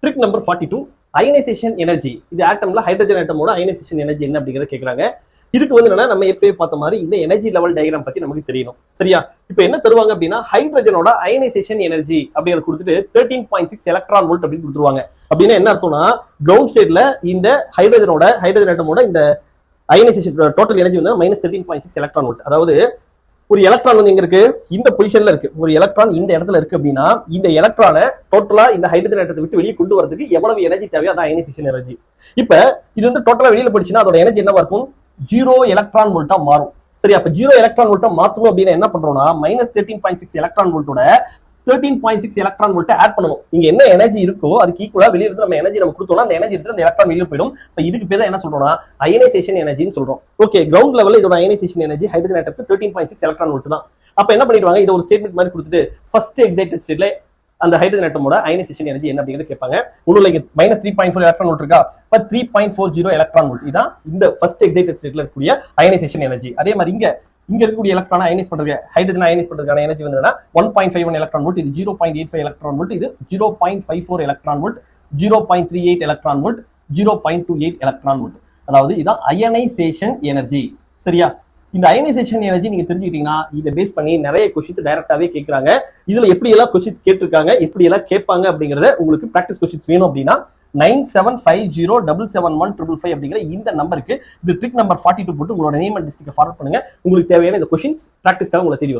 Trick number 42 ionisation energy. இது ஆட்டம்ல hydrogen ஆட்டமோட ionisation energy என்ன அப்படிங்கறத கேக்குறாங்க. இதுக்கு வந்து என்னன்னா நம்ம எப்பவே பார்த்த மாதிரி இந்த எனர்ஜி லெவல் டயக்ராம் பத்தி நமக்கு தெரியணும். சரியா? இப்போ என்ன தருவாங்க அப்படின்னா ஹைட்ரஜனோட அயனைசேஷன் எனர்ஜி அப்படிங்கறத கொடுத்துட்டு 13.6 எலக்ட்ரான் வோல்ட் அப்படின்னு கொடுத்துருவாங்க. அப்படின்னா என்ன அர்த்தம்னா கிரவுண்ட் ஸ்டேட்ல இந்த ஹைட்ரஜன் ஆட்டமோட இந்த அயனைசேஷன் டோட்டல் எனர்ஜி வந்து -13.6 எலக்ட்ரான் வோல்ட். அதாவது ஒரு எலக்ட்ரான் வந்து எங்க இருக்கு? இந்த பொசிஷன்ல இருக்கு. ஒரு எலக்ட்ரான் இந்த இடத்துல இருக்கு அப்படின்னா இந்த எலக்ட்ரானை டோட்டலா இந்த ஹைட்ரஜன் ஆட்டத்தை விட்டு வெளியே கொண்டு வரதுக்கு எவ்வளவு எனர்ஜி தேவையோ அதான் அயனைசேஷன் எனர்ஜி. இப்ப இது வந்து டோட்டலா வெளியில போயிடுச்சுன்னா அதோட எனர்ஜி என்னவா இருக்கும்? 0 எலக்ட்ரான் வோல்ட்டா மாறும். சரி, அப்ப 0 எலக்ட்ரான் வோல்ட்டா மாத்தணும் அப்படின்னா என்ன பண்றோம்னா -13.6 எலக்ட்ரான் வோல்ட்டோட 13.6 எலக்ட்ரான் வோல்ட் ஆட் பண்ணணும். இங்க என்ன எனர்ஜி இருக்கோ அதுக்கு ஈக்குவலா வெளிய இருந்து நம்ம எனர்ஜி நம்ம கொடுத்தோம்னா அந்த எனர்ஜி எடுத்து அந்த எலக்ட்ரான் வெளிய போய்டும். இப்ப இதுக்கு பேர் என்ன சொல்றோம்னா அயனைசேஷன் எனர்ஜின்னு சொல்றோம். ஓகே, கிரவுண்ட் லெவல்ல இதோட அயனைசேஷன் எனர்ஜி ஹைட்ரஜன் ஆட்டம்க்கு 13.6 எலக்ட்ரான் வோல்ட் தான். அப்ப என்ன பண்ணிடுவாங்க? இத ஒரு ஸ்டேட்மென்ட் மாதிரி கொடுத்துட்டு ஃபர்ஸ்ட் எக்ஸைட்டட் ஸ்டேட்ல அந்த ஹைட்ரஜன் ஆட்டமோட அயனைசேஷன் எனர்ஜி என்ன அப்படிங்கறத கேட்பாங்க. உள்ள -3.4 எலக்ட்ரான் வோல்ட் இருக்கா? அப்ப 3.40 எலக்ட்ரான் வோல்ட் இதான் இந்த ஃபர்ஸ்ட் எக்ஸைட்டட் ஸ்டேட்ல இருக்கக்கூடிய அயனைசேஷன் எனர்ஜி. அதே மாதிரி இங்க இருக்கக்கூடிய எலக்ட்ரான் அயனைஸ் பண்றது ஹைட்ரஜன் அயனைஸ் பண்றதுக்கான எனர்ஜி வந்து 1.51 எலக்ட்ரான் வோல்ட், இது 0.85 எலக்ட்ரான் வோல்ட், இது 0.54 electron volt, 0.38 electron volt, 0.28 electron volt. அதாவது இதான் அயனைசேஷன் எனர்ஜி. சரியா? இந்த அயனைசேஷன் எனர்ஜி நீங்க தெரிஞ்சுக்கிட்டீங்கன்னா இதை பேஸ் பண்ணி நிறைய கொஸ்டின்ஸ் டைரக்டாவே கேட்கறாங்க. இதுல எப்படி எல்லாம் கொஸ்டின்ஸ் கேட்டிருக்காங்க, எப்படி எல்லாம் கேட்பாங்க அப்படிங்கறத உங்களுக்கு பிராக்டிஸ் கொஸ்டின்ஸ் வேணும் அப்படின்னா 9750771555 அப்படிங்கிற இந்த நம்பருக்கு இது ட்ரிக் நம்பர் 42 போட்டு உங்களோட நேம் அண்ட் டிஸ்ட்ரிக்ட் ஃபார்வர்ட் பண்ணுங்க. உங்களுக்கு தேவையான இந்த கொஸ்டின்ஸ் பிராக்டிஸ்க்காக உங்களை தேடி வரும்.